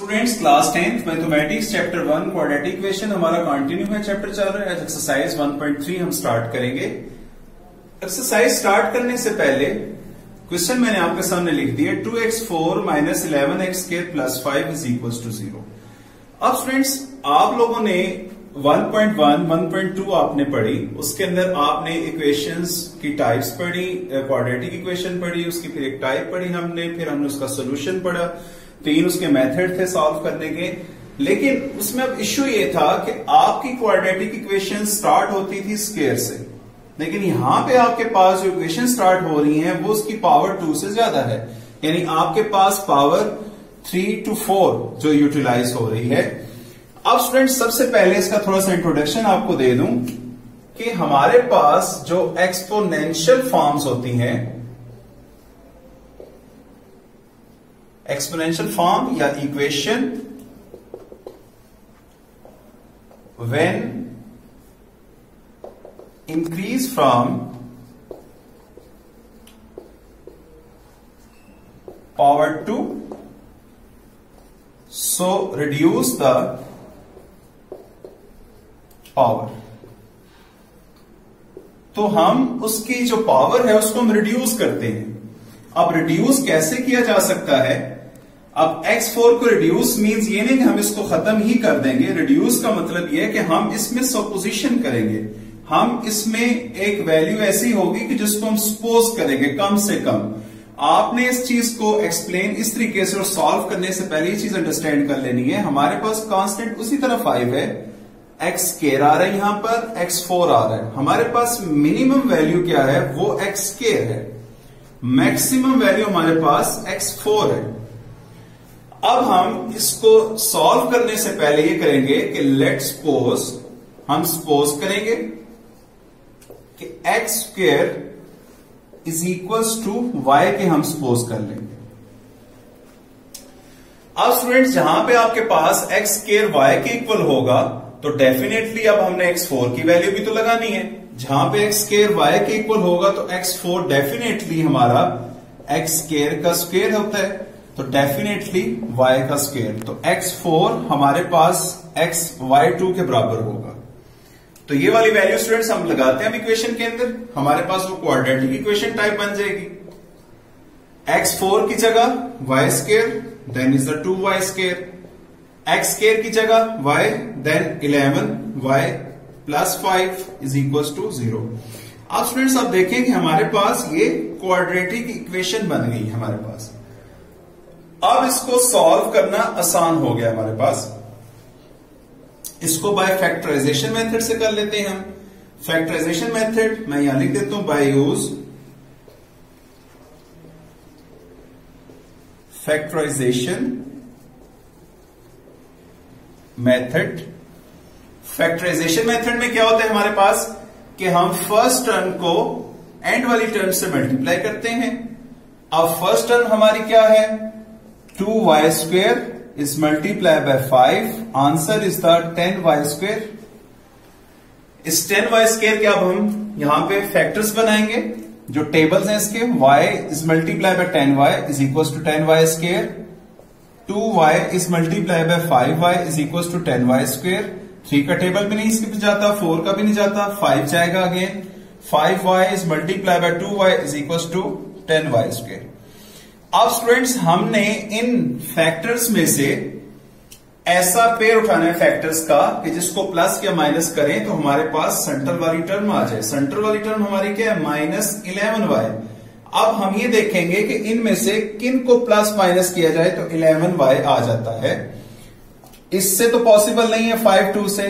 Students class 10th mathematics chapter 1 quadratic equation हमारा continue है, chapter चल रहा है। एक्सरसाइज 1.3 हम स्टार्ट करेंगे। एक्सरसाइज स्टार्ट करने से पहले क्वेश्चन मैंने आपके सामने लिख दिया 2x4 minus 11x² plus 5 is equal to 0। अब स्टूडेंट्स आप लोगों ने 1.1 1.2 आपने पढ़ी, उसके अंदर आपने इक्वेशंस की टाइप्स पढ़ी, क्वाड्रेटिक इक्वेशन पढ़ी, उसकी फिर एक टाइप पढ़ी हमने, फिर हमने उसका सोल्यूशन पढ़ा, 3 उसके मेथड थे सॉल्व करने के। लेकिन उसमें अब इश्यू ये था कि आपकी क्वाड्रेटिक इक्वेशन स्टार्ट होती थी स्क्वायर से, लेकिन यहां पे आपके पास जो इक्वेशन स्टार्ट हो रही है वो उसकी पावर 2 से ज्यादा है, यानी आपके पास पावर 3 to 4 जो यूटिलाइज हो रही है। अब स्टूडेंट सबसे पहले इसका थोड़ा सा इंट्रोडक्शन आपको दे दूं कि हमारे पास जो एक्सपोनेंशियल फॉर्म्स होती हैं, एक्सपोनेंशियल फॉर्म या equation when increase from power 2 so reduce the power. तो हम उसकी जो पावर है उसको हम रिड्यूस करते हैं। अब रिड्यूस कैसे किया जा सकता है? अब x4 को रिड्यूस मींस ये नहीं कि हम इसको खत्म ही कर देंगे। रिड्यूस का मतलब ये है कि हम इसमें सपोजिशन करेंगे, हम इसमें एक वैल्यू ऐसी होगी कि जिसको हम सपोज करेंगे कम से कम। आपने इस चीज को एक्सप्लेन इस तरीके से और सॉल्व करने से पहले ये चीज अंडरस्टैंड कर लेनी है। हमारे पास कांस्टेंट उसी तरह 5 है, x² आ रहा है, यहां पर x4 आ रहा है। हमारे पास मिनिमम वैल्यू क्या है? वो x² है। मैक्सिमम वैल्यू हमारे पास x4 है। अब हम इसको सॉल्व करने से पहले ये करेंगे कि लेट सपोज, हम सपोज करेंगे कि x² is equals to y के हम सपोज कर लेंगे। अब स्टूडेंट्स जहां पे आपके पास x² y के इक्वल होगा तो डेफिनेटली अब हमने x4 की वैल्यू भी तो लगानी है। जहां पे x² y के इक्वल होगा तो x4 डेफिनेटली हमारा x² का स्क्वायर होता है, तो डेफिनेटली y का स्क्वायर, तो x4 हमारे पास y2 के बराबर होगा। तो ये वाली वैल्यू स्टूडेंट्स हम लगाते हैं अब इक्वेशन के अंदर, हमारे पास वो क्वाड्रेटिक इक्वेशन टाइप बन जाएगी। x4 की जगह y² then is the 2y², x² की जगह y then 11y plus 5 is equal to 0। अब स्टूडेंट्स आप देखें कि हमारे पास ये क्वाड्रेटिक इक्वेशन बन गई हमारे पास। अब इसको सॉल्व करना आसान हो गया हमारे पास। इसको बाय फैक्टराइजेशन मेथड से कर लेते हैं हम। फैक्टराइजेशन मेथड मैं यहां लिख देता हूं, by use factorization method. Factorization method में क्या होता है हमारे पास कि हम फर्स्ट टर्म को एंड वाली टर्म से मल्टीप्लाई करते हैं। अब फर्स्ट टर्म हमारी क्या है? 2y² is multiplied by 5, answer is the 10y²। इस 10y² के अब हम यहां पे फैक्टर्स बनाएंगे, जो टेबल्स हैं इसके। y is multiplied by 10y is equals to 10y², 2y is multiplied by 5y is equals to 10y²। 3 का टेबल भी नहीं इसके भी जाता, 4 का भी नहीं जाता, 5 जाएगा again. 5y is multiplied by 2y is equals to 10y²। अब स्टूडेंट्स हमने इन फैक्टर्स में से ऐसा पेयर उठाना है फैक्टर्स का कि जिसको प्लस या माइनस करें तो हमारे पास सेंट्रल वाली टर्म आ जाए। सेंट्रल वाली टर्म हमारी क्या है? -11y। अब हम ये देखेंगे कि इनमें से किन को प्लस माइनस किया जाए तो 11y आ जाता है। इससे तो पॉसिबल नहीं है 5 2 से।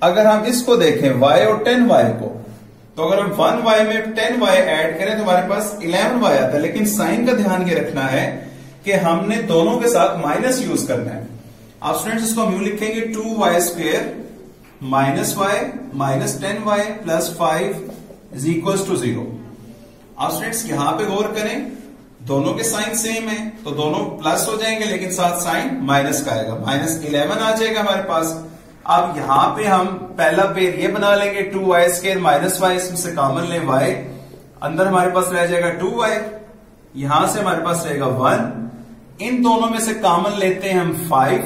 अगर हम इसको देखें y और 10y को, तो अगर हम 1y में 10y ऐड करें तो हमारे पास 11y आता है। लेकिन साइन का ध्यान ये रखना है कि हमने दोनों के साथ माइनस यूज करना है। आप स्टूडेंट्स इसको हम यूं लिखेंगे 2y² minus y minus 10y plus 5 is equal to 0। आप स्टूडेंट्स यहां पे गौर करें, दोनों के साइन सेम है तो दोनों प्लस हो जाएंगे, लेकिन साथ साइन माइनस का आएगा, -11 आ जाएगा हमारे पास। अब यहां पे हम पहला पेयर ये बना लेंगे 2y² माइनस y, इसमें से कॉमन लें y, अंदर हमारे पास रह जाएगा 2y, यहां से हमारे पास रहेगा 1, इन दोनों में से कॉमन लेते हैं हम 5,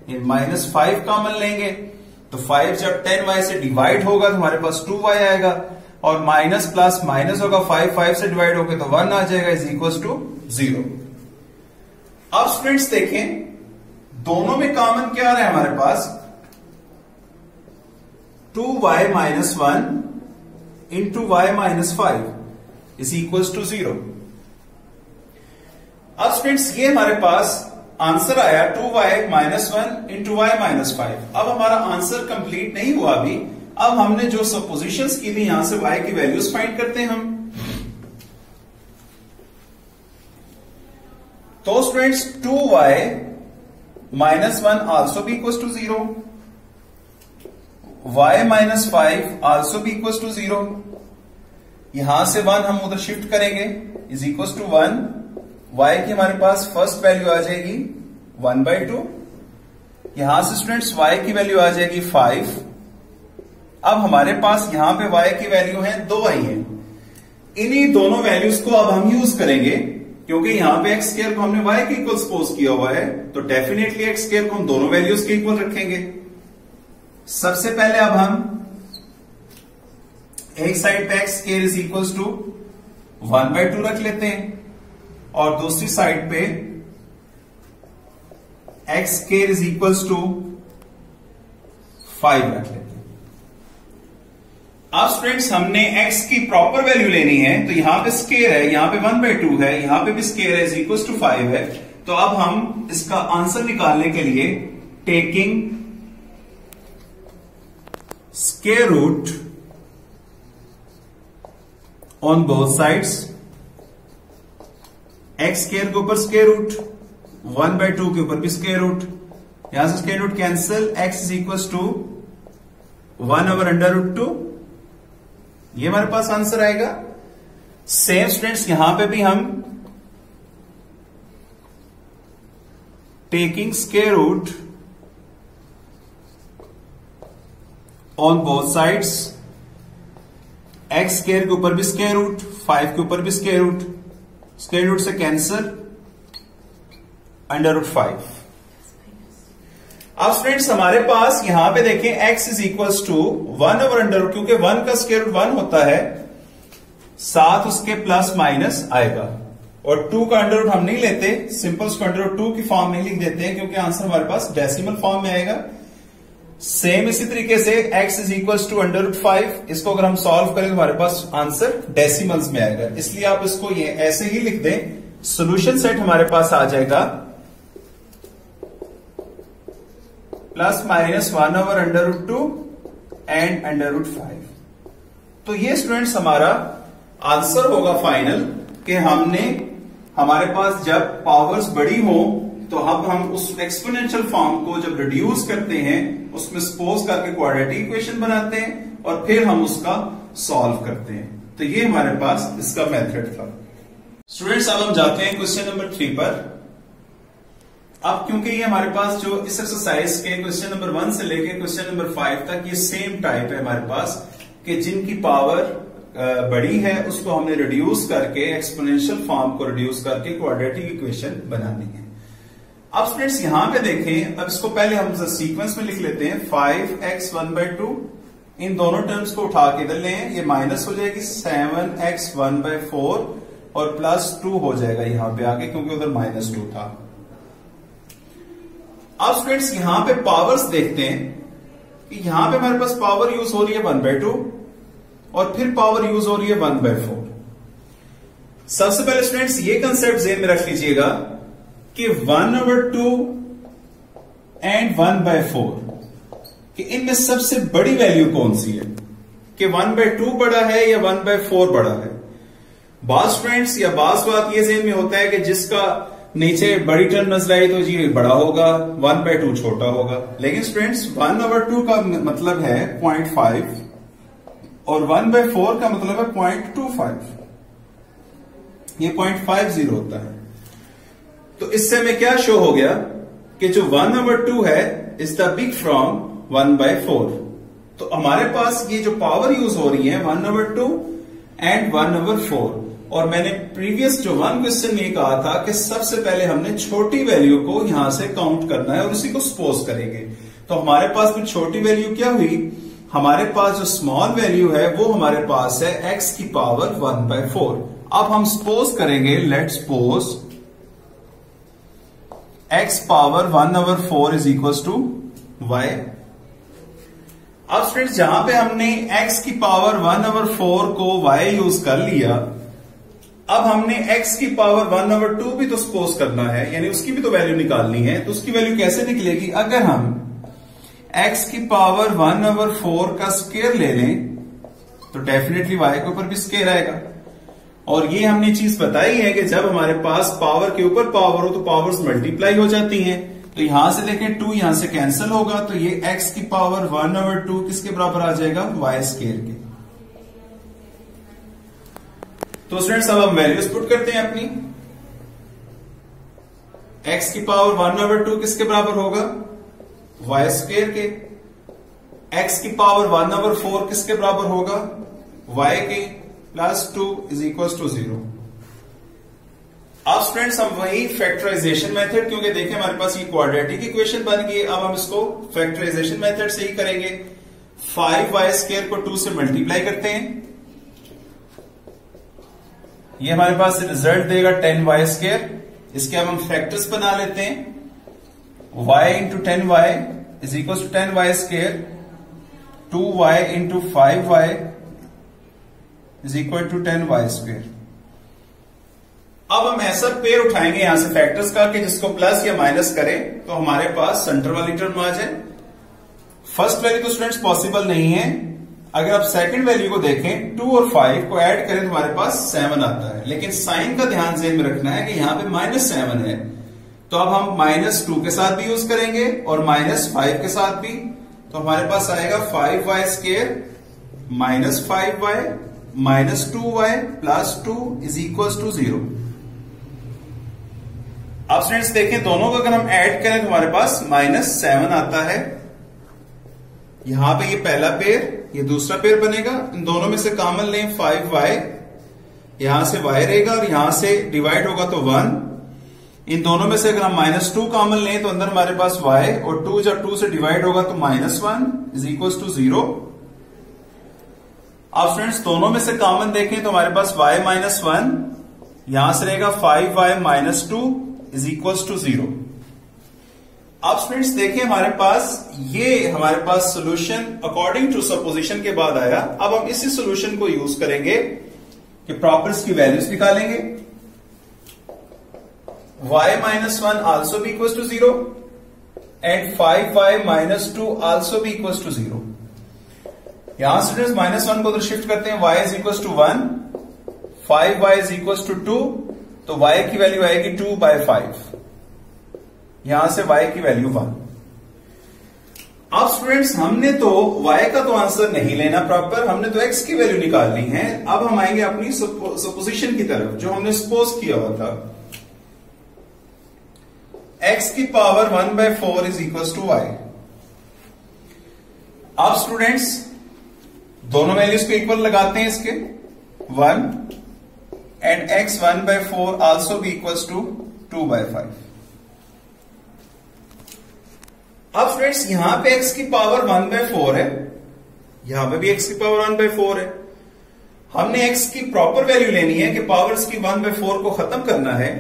ये -5 कॉमन लेंगे तो 5 जब 10y से डिवाइड होगा तो हमारे पास 2y आएगा, और माइनस प्लस माइनस होगा, 5 से डिवाइड होगा तो 1 आ जाएगा, इज इक्वल टू 0। अब स्टूडेंट्स देखें दोनों में कॉमन क्या आ रहा है हमारे पास, 2y minus 1 into y minus 5 is equal to 0। अब स्टूडेंट्स ये हमारे पास आंसर आया 2y minus 1 into y minus 5। अब हमारा आंसर कंप्लीट नहीं हुआ अभी, अब हमने जो सपोजिशंस की थी यहां से y की वैल्यूज फाइंड करते हैं हम। तो स्टूडेंट्स 2y माइनस 1 आल्सो भी equal to 0, y minus 5 also भी इक्वल टू 0, यहां से 1 हम उधर शिफ्ट करेंगे, इज इक्वल टू 1, y की हमारे पास फर्स्ट वैल्यू आ जाएगी 1/2, यहां से स्टूडेंट्स y की वैल्यू आ जाएगी 5। अब हमारे पास यहां पे y की वैल्यू है 2y है, इन्हीं दोनों वैल्यूज को अब हम यूज करेंगे, क्योंकि यहां पे x स्क्वायर को हमने y के इक्वल सपोज किया हुआ है, तो डेफिनेटली x स्क्वायर को हम दोनों वैल्यूज के इक्वल रखेंगे। सबसे पहले अब हम एक साइड पे x square is equal to 1/2 रख लेते हैं, और दूसरी साइड पे x square is equal to 5 रख लेते हैं। अब स्टूडेंट्स हमने x की प्रॉपर वैल्यू लेनी है, तो यहां पे स्क्वायर है, यहां पे 1/2 है, यहां पे भी स्क्वायर है, इज इक्वल टू 5 है। तो अब हम इसका आंसर निकालने के लिए taking square root on both sides, x square के ऊपर स्क्वायर रूट, 1/2 के ऊपर भी स्क्वायर रूट, यहां से square root cancel, x is equal to 1/√2, ये हमारे पास आंसर आएगा। सेम स्टूडेंट्स यहां पे भी हम taking square root on both sides, x square के ऊपर भी स्क्वायर रूट, 5 के ऊपर भी स्क्वायर रूट, स्क्वायर रूट से कैंसिल, √5। अब स्टूडेंट्स हमारे पास यहां पे देखें x इज इक्वल टू 1/√, क्योंकि 1 का स्क्वायर रूट 1 होता है, साथ उसके प्लस माइनस आएगा, और 2 का अंडर रूट हम नहीं लेते, सिंपल उसको √2 की फॉर्म में लिख देते हैं, क्योंकि आंसर हमारे पास डेसिमल फॉर्म में आएगा। सेम इसी तरीके से x इज इक्वल टू √5, इसको अगर हम सॉल्व करें तो हमारे पास आंसर डेसिमल्स में आएगा, इसलिए आप इसको ये ऐसे ही लिख दें। सॉल्यूशन सेट हमारे पास आ जाएगा ±1/√2 एंड √5। तो ये स्टूडेंट्स हमारा आंसर होगा फाइनल, कि हमने हमारे पास जब पावर्स बड़ी हो तो अब हम उस एक्सपोनेंशियल फॉर्म को जब रिड्यूस करते हैं उसमें सपोज करके क्वाड्रेटिक इक्वेशन बनाते हैं, और फिर हम उसका सॉल्व करते हैं। तो ये हमारे पास इसका मेथड था। स्टूडेंट्स अब हम जाते हैं क्वेश्चन नंबर 3 पर। अब क्योंकि ये हमारे पास जो इस एक्सरसाइज के क्वेश्चन नंबर 1 से लेके क्वेश्चन नंबर 5 तक ये सेम टाइप है हमारे पास, कि जिनकी पावर बड़ी है उसको हमने रिड्यूस करके एक्सपोनेंशियल फॉर्म को रिड्यूस करके क्वाड्रेटिक इक्वेशन बनानी है। अब स्टूडेंट्स यहां पे देखें, अब इसको पहले हम सीक्वेंस में लिख लेते हैं, 5x 1/2, इन दोनों टर्म्स को उठा के इधर ले, ये माइनस हो जाएगी 7x 1/4 और +2 हो जाएगा यहां पे आगे, क्योंकि उधर -2 था। अब स्टूडेंट्स यहां पे पावर्स देखते हैं कि यहां पे हमारे पास पावर यूज हो रही है 1/2 और फिर पावर यूज हो रही है 1/4। सबसे पहले स्टूडेंट्स ये कंसेप्ट ज़हन में रख लीजिएगा कि 1/2 एंड 1/4 कि इनमें सबसे बड़ी वैल्यू कौन सी है, कि 1/2 बड़ा है या 1/4 बड़ा है। बात स्टूडेंट्स या बात ये ज़हन में होता है कि जिसका नीचे बड़ी टर्म नजर आई तो ये बड़ा होगा, 1/2 छोटा होगा। लेकिन स्टूडेंट्स 1/2 का मतलब है 0.5 और 1/4 का मतलब है 0.25, ये 0.50 होता है। तो इससे में क्या शो हो गया कि जो 1/2 है इज द बिग फ्रॉम 1/4। तो हमारे पास ये जो पावर यूज हो रही है 1/2 एंड 1/4, और मैंने प्रीवियस जो 1 क्वेश्चन में कहा था कि सबसे पहले हमने छोटी वैल्यू को यहां से काउंट करना है और उसी को सपोज करेंगे। तो हमारे पास भी छोटी वैल्यू क्या हुई, हमारे पास जो स्मॉल वैल्यू है वो हमारे पास है x की पावर 1/4। अब हम सपोज करेंगे, let suppose x power 1/4 is equal to y। अब स्टूडेंट्स जहां पे हमने x की पावर 1/4 को y यूज कर लिया, अब हमने x की पावर 1/2 भी तो सपोज करना है, यानी उसकी भी तो वैल्यू निकालनी है। तो उसकी वैल्यू कैसे निकलेगी, अगर हम x की पावर 1/4 का स्क्वायर ले लें तो डेफिनेटली y के ऊपर भी स्क्वायर आएगा। और ये हमने चीज बताई है कि जब हमारे पास पावर के ऊपर पावर हो तो पावर्स मल्टीप्लाई हो जाती हैं। तो यहां से देखें 2 यहां से कैंसिल होगा, तो ये x की पावर 1/2 किसके बराबर आ जाएगा, y स्क्वायर के। तो स्टूडेंट्स अब हम वैल्यूज पुट करते हैं अपनी। x की पावर 1/2 किसके बराबर होगा, y स्क्वायर के। x की पावर 1/4 किसके बराबर होगा, y के, प्लस 2 इज इक्वल टू 0। अब स्टूडेंट्स हम वही फैक्टराइजेशन मेथड, क्योंकि देखें हमारे पास ये क्वाड्रेटिक इक्वेशन बन गई, अब हम इसको फैक्टराइजेशन मेथड से ही करेंगे। 5y स्क्वायर को 2 से मल्टीप्लाई करते हैं, ये हमारे पास रिजल्ट देगा 10y स्क्वायर। इसके अब हम फैक्टर्स बना लेते हैं, y into 10y is equal to 10y square, 2y into 5y is equal to 10y square. अब हम ऐसा पेयर उठाएंगे यहां से फैक्टर्स का कि जिसको प्लस या माइनस करें तो हमारे पास सेंटर वाली टर्म आ जाए। फर्स्ट वैल्यू तो स्टूडेंट्स पॉसिबल नहीं है। अगर आप सेकंड वैल्यू को देखें 2 और 5 को ऐड करें तो हमारे पास 7 आता है, लेकिन साइन का ध्यान जेहन में रखना है कि यहां पे -7 है। तो अब हम -2 के साथ भी यूज करेंगे और -5 के साथ भी। तो हमारे पास आएगा 5y square -5y -2y plus 2 is equal to 0। अब स्टूडेंट्स देखें दोनों को अगर हम ऐड करें तो हमारे पास -7 आता है। यहां पे ये पहला पेयर, ये दूसरा पेयर बनेगा। इन दोनों में से कॉमन लें 5y, यहां से y रहेगा और यहां से डिवाइड होगा तो 1। इन दोनों में से अगर हम -2 कॉमन लें तो अंदर हमारे पास y, और 2 जब 2 से डिवाइड होगा तो -1 इज इक्वल टू 0। अब स्टूडेंट्स दोनों में से कॉमन देखें तो हमारे पास y -1, यहां से रहेगा 5y -2 इज इक्वल टू 0। अब स्टूडेंट्स देखिए हमारे पास सोल्यूशन अकॉर्डिंग टू सपोजिशन के बाद आया। अब हम इसी सोल्यूशन को यूज करेंगे कि प्रॉपर्स की वैल्यूज निकालेंगे। y -1 आल्सो भी equal to 0 and 5y -2 also भी इक्वल टू 0। यहां स्टूडेंट्स -1 को उधर शिफ्ट करते हैं, y is equal to 1, 5y is equal to 2, तो y की वैल्यू आएगी 2/5। यहां से y की वैल्यू 1। अब स्टूडेंट्स हमने तो y का तो आंसर नहीं लेना प्रॉपर, हमने तो x की वैल्यू निकालनी है। अब हम आएंगे अपनी सपोजिशन की तरफ जो हमने सपोज किया हुआ था। x की power 1/4 is equal to y। अब स्टूडेंट्स दोनों वैल्यूज को इक्वल लगाते हैं इसके, 1 एंड x 1/4 आल्सो भी इक्वल टू 2/5। अब फ्रेंड्स यहां पे x की पावर 1/4 है, यहां पे भी x की पावर 1/4 है। हमने x की प्रॉपर वैल्यू लेनी है कि पावर्स की 1/4 को खत्म करना है।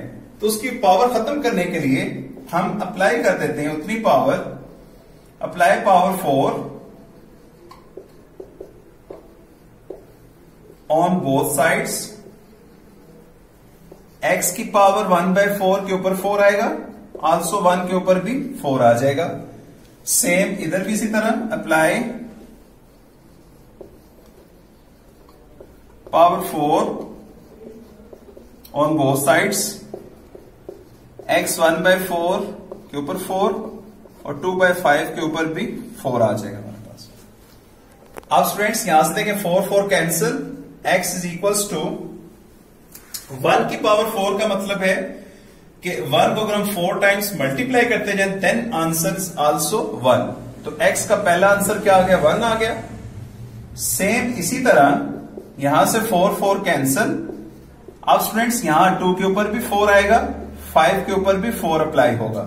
तो उसकी पावर खत्म करने के लिए हम अप्लाई कर देते हैं उतनी power, apply power 4 on both sides. x की पावर 1/4 के ऊपर 4 आएगा, आल्सो 1 के ऊपर भी 4 आ जाएगा। सेम इधर भी इसी तरह apply power 4 on both sides. x 1/4 के ऊपर 4 और 2/5 के ऊपर भी 4 आ जाएगा हमारे पास। अब स्टूडेंट्स यहां से देखें 4 cancel, x is equal to 1 की पावर 4 का मतलब है कि 1 को अगर हम 4 टाइम्स मल्टीप्लाई करते जाए देन आंसर इज आल्सो 1। तो x का पहला आंसर क्या आ गया, 1 आ गया। सेम इसी तरह यहां से 4 कैंसिल, अब स्टूडेंट्स यहां 2 के ऊपर भी 4 आएगा, 5 के ऊपर भी 4 अप्लाई होगा।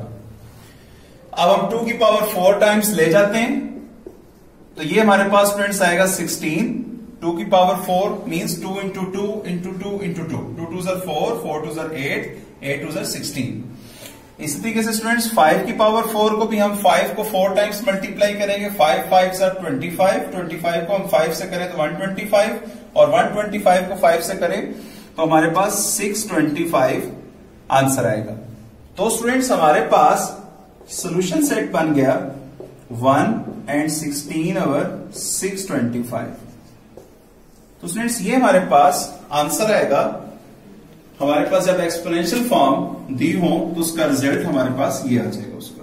अब हम 2 की पावर 4 टाइम्स ले जाते हैं, तो ये हमारे पास स्टूडेंट्स आएगा 16। 2 की power 4 means 2 into 2 into 2 into 2, 2 2 4, 4 2 8, 8 2 16। इसी तरीके से स्टूडेंट्स 5 की पावर 4 को भी हम 5 को 4 टाइम्स मल्टीप्लाई करेंगे, 5 5 25, 25 को हम 5 से करें तो 125, और 125 को 5 से करें तो हमारे पास 625 आंसर आएगा। तो स्टूडेंट्स हमारे पास सॉल्यूशन सेट बन गया 1 and 16 over 625। तो स्टूडेंट्स ये हमारे पास आंसर आएगा। हमारे पास जब एक्सपोनेंशियल फॉर्म दी हो तो उसका रिजल्ट हमारे पास ये आ जाएगा उसको।